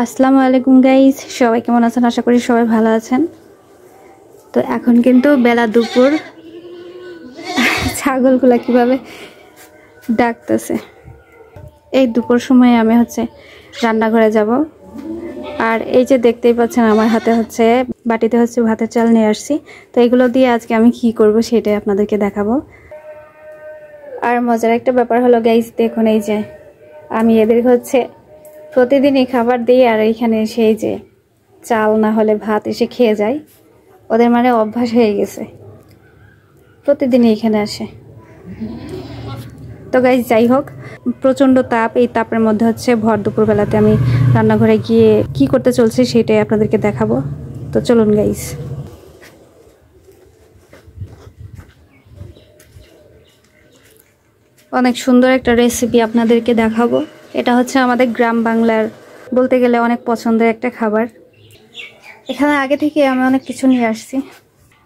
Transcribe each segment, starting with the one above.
আসসালামু আলাইকুম গাইস, সবাই কেমন আছেন? আশা করি সবাই ভালো আছেন। তো এখন কিন্তু বেলা দুপুর। ছাগলগুলা কিভাবে ডাকতেছে। এই দুপুর সময়ে আমি রান্নাঘরে যাব। আর এই যে দেখতেই পাচ্ছেন আমার হাতে বাটিতে ভাতের চাল নিয়ে আসছি। তো এগুলো দিয়ে আজকে আমি কি করব সেটাই আপনাদেরকে দেখাবো। আর মজার একটা ব্যাপার হলো গাইস, দেখুন এই যে আমি এদেরকে প্রতিদিনই খাবার দিই, আর এইখানে সেই যে চাল না হলে ভাত এসে খেয়ে যায়। ওদের মানে অভ্যাস হয়ে গেছে, প্রতিদিনই এখানে আসে। তো গাইস যাই হোক, প্রচণ্ড তাপ। এই তাপের মধ্যে ভর দুপুরবেলাতে আমি রান্নাঘরে গিয়ে কি করতে চলছে সেটাই আপনাদেরকে দেখাবো। তো চলুন গাইস। অনেক সুন্দর একটা রেসিপি আপনাদেরকে দেখাবো। এটা আমাদের গ্রাম বাংলার বলতে গেলে অনেক পছন্দের একটা খাবার। এখানে আগে থেকে আমি অনেক কিছু নিয়ে আসছি।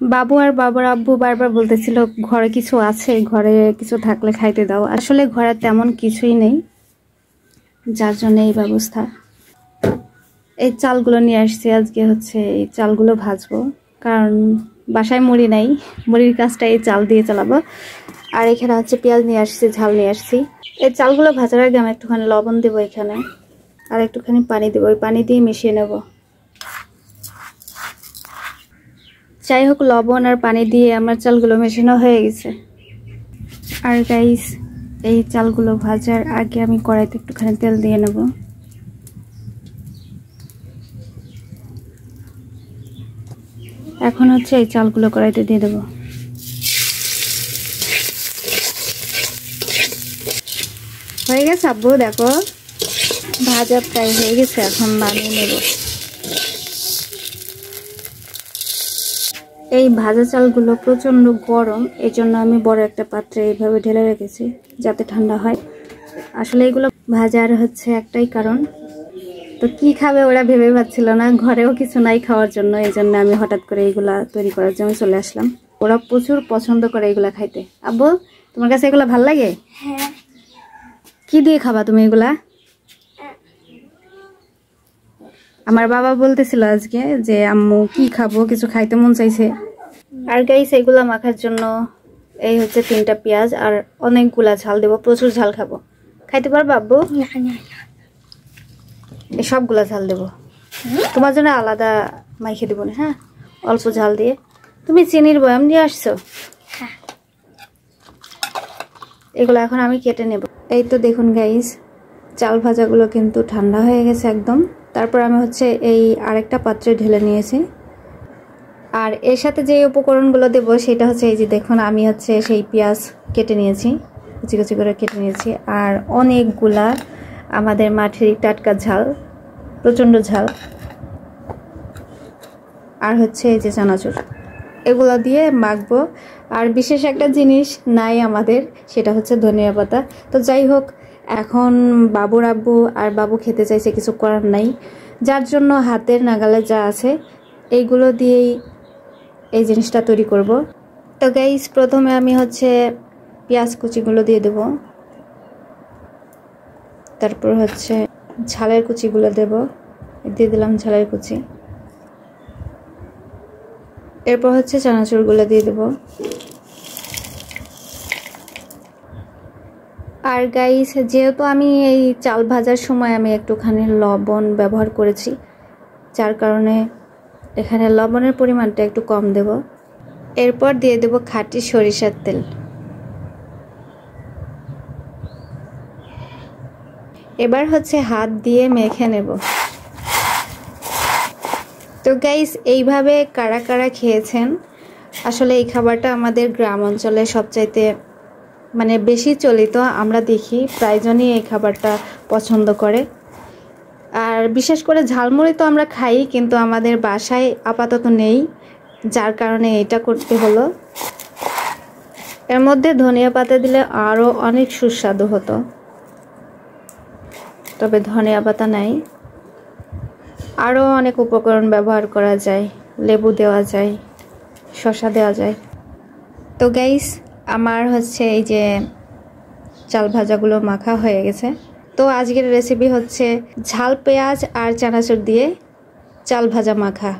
বাবু আর বাবার আব্বু বারবার বলতেছিল ঘরে কিছু আছে, ঘরে কিছু থাকলে খাইতে দাও। আসলে ঘরে তেমন কিছুই নেই, যার জন্য এই ব্যবস্থা। এই চালগুলো নিয়ে আসছি। আজকে এই চালগুলো ভাজবো, কারণ বাসায় মুড়ি নাই। মুড়ির কাজটা এই চাল দিয়ে চালাবো। আর এখানে পেঁয়াজ নিয়ে আসছি, ঝাল নিয়ে আসছি। এই চালগুলো ভাজার আগে আমি একটুখানি লবণ দেবো এখানে, আর একটুখানি পানি দেবো। ওই পানি দিয়ে মিশিয়ে নেব। যাই হোক, লবণ আর পানি দিয়ে আমার চালগুলো মেশানো হয়ে গেছে। আর গাইস, এই চালগুলো ভাজার আগে আমি কড়াইতে একটুখানি তেল দিয়ে নেব। এখন এই চালগুলো কড়াইতে দিয়ে দেব। হয়ে গেছে আব্বু, দেখো ভাজা প্রায় হয়ে গেছে। এখন নামিয়ে নেব। এই ভাজা চালগুলো প্রচন্ড গরম, এই জন্য আমি বড় একটা পাত্রে এইভাবে ঢেলে রেখেছি যাতে ঠান্ডা হয়। আসলে এগুলো ভাজার একটাই কারণ, তো কি খাবে ওরা ভেবে পাচ্ছিল না, ঘরেও কিছু নাই খাওয়ার জন্য। এই জন্য আমি হঠাৎ করে এইগুলা তৈরি করার জন্য চলে আসলাম। ওরা প্রচুর পছন্দ করে এগুলা খাইতে। আব্বু, তোমার কাছে এগুলা ভাল লাগে? হ্যাঁ। কি দিয়ে খাবা তুমি এগুলা? আমার বাবা বলতেছিল আজকে যে আম্মু কি খাবো, কিছু খাইতে মন চাইছে। আর গাইস, এগুলা মাখার জন্য এই 3টা পেঁয়াজ আর অনেকগুলা ঝাল দেবো। প্রচুর ঝাল খাবো। খাইতে পারবা আব্বু? এই সবগুলা ঝাল দেবো। তোমার জন্য আলাদা মাইখে দেবো না, হ্যাঁ, অল্প ঝাল দিয়ে। তুমি চিনির বয়াম নিয়ে আসছো? এগুলো এখন আমি কেটে নেব। এই তো দেখুন গাইস, চাল ভাজাগুলো কিন্তু ঠান্ডা হয়ে গেছে একদম। তারপর আমি এই আরেকটা পাত্রে ঢেলে নিয়েছি। আর এর সাথে যে উপকরণগুলো দেব সেটা এই যে দেখুন, আমি সেই পেঁয়াজ কেটে নিয়েছি, কুচি কুচি করে কেটে নিয়েছি। আর অনেকগুলা আমাদের মাঠের টাটকা ঝাল, প্রচণ্ড ঝাল। আর এই যে চানাচুর, এগুলো দিয়ে মাখবো। আর বিশেষ একটা জিনিস নাই আমাদের, সেটা ধনিয়া পাতা। তো যাই হোক, এখন বাবুর আব্বু আর বাবু খেতে চাইছে, কিছু করার নাই। যার জন্য হাতের নাগালে যা আছে এইগুলো দিয়েই এই জিনিসটা তৈরি করব। তো গাইস, প্রথমে আমি পেঁয়াজ কুচিগুলো দিয়ে দেব। তারপর ঝালের কুচিগুলো দেব, দিয়ে দিলাম ঝালের কুচি। এরপর চানাচুরগুলো দিয়ে দেব। আর গাইস, যেহেতু আমি এই চাল ভাজার সময় আমি একটুখানি লবণ ব্যবহার করেছি, যার কারণে এখানে লবণের পরিমাণটা একটু কম দেব। এরপর দিয়ে দেব খাঁটি সরিষার তেল। এবার হাত দিয়ে মেখে নেব। তো গাইস, এইভাবে কারা কারা খেয়েছেন? আসলে এই খাবারটা আমাদের গ্রাম অঞ্চলে সবচাইতে বেশি চলিত। আমরা দেখি প্রায়জনই এই খাবারটা পছন্দ করে। আর বিশেষ করে ঝালমুড়ি তো আমরা খাই, কিন্তু আমাদের বাসায় আপাতত নেই, যার কারণে এটা করতে হলো। এর মধ্যে ধনিয়া পাতা দিলে আরও অনেক সুস্বাদু হতো, তবে ধনিয়া পাতা নাই। আরও অনেক উপকরণ ব্যবহার করা যায়, লেবু দেওয়া যায়, শসা দেওয়া যায়। তো গাইস, আমার এই যে চাল ভাজাগুলো মাখা হয়ে গেছে। তো আজকের রেসিপি হচ্ছে ঝাল পেঁয়াজ আর চানাচুর দিয়ে চাল ভাজা মাখা।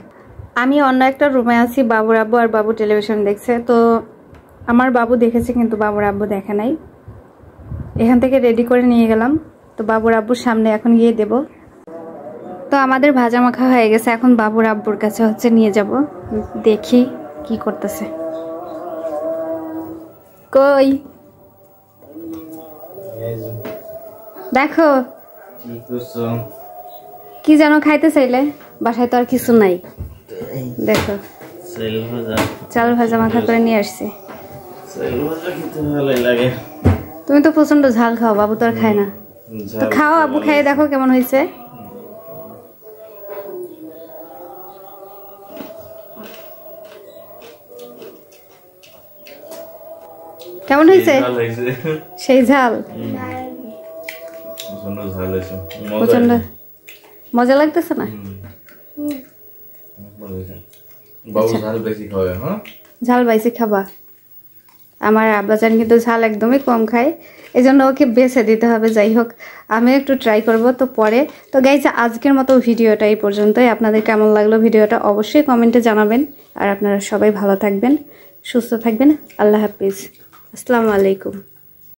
আমি অন্য একটা রুমে আছি, বাবুর আব্বু আর বাবু টেলিভিশন দেখছে। তো আমার বাবু দেখেছে কিন্তু বাবুর আব্বু দেখে নাই। এখান থেকে রেডি করে নিয়ে গেলাম, তো বাবুর আব্বুর সামনে এখন গিয়ে দেব। তো আমাদের ভাজা মাখা হয়ে গেছে, এখন বাবুর আব্বুর কাছে হচ্ছে নিয়ে যাব, দেখি কি করতেছে। কই দেখো কি যেন খাইতে চাইলে, বাসায় তো আর কিছু নাই। দেখো চাল ভাজা মাখা করে নিয়ে আসছি। তুমি তো প্রচন্ড ঝাল খাও, বাবু তো আর খায় না। তো খাও, আব্বু খাইয়ে দেখো কেমন হয়েছে। কেমন হয়েছে? সেই ঝাল, প্রচন্ড মজা লাগতেছে না? ঝাল বেশি খাবা। আমার আব্বাজান কিন্তু ঝাল একদমই কম খায়, এই জন্য ওকে বেছে দিতে হবে। যাই হোক, আমি একটু ট্রাই করব তো পরে। তো গাইজ, আজকের মতো ভিডিওটা এই পর্যন্তই। আপনাদের কেমন লাগলো ভিডিওটা অবশ্যই কমেন্টে জানাবেন। আর আপনারা সবাই ভালো থাকবেন, সুস্থ থাকবেন। আল্লাহ হাফিজ, আসসালামু আলাইকুম।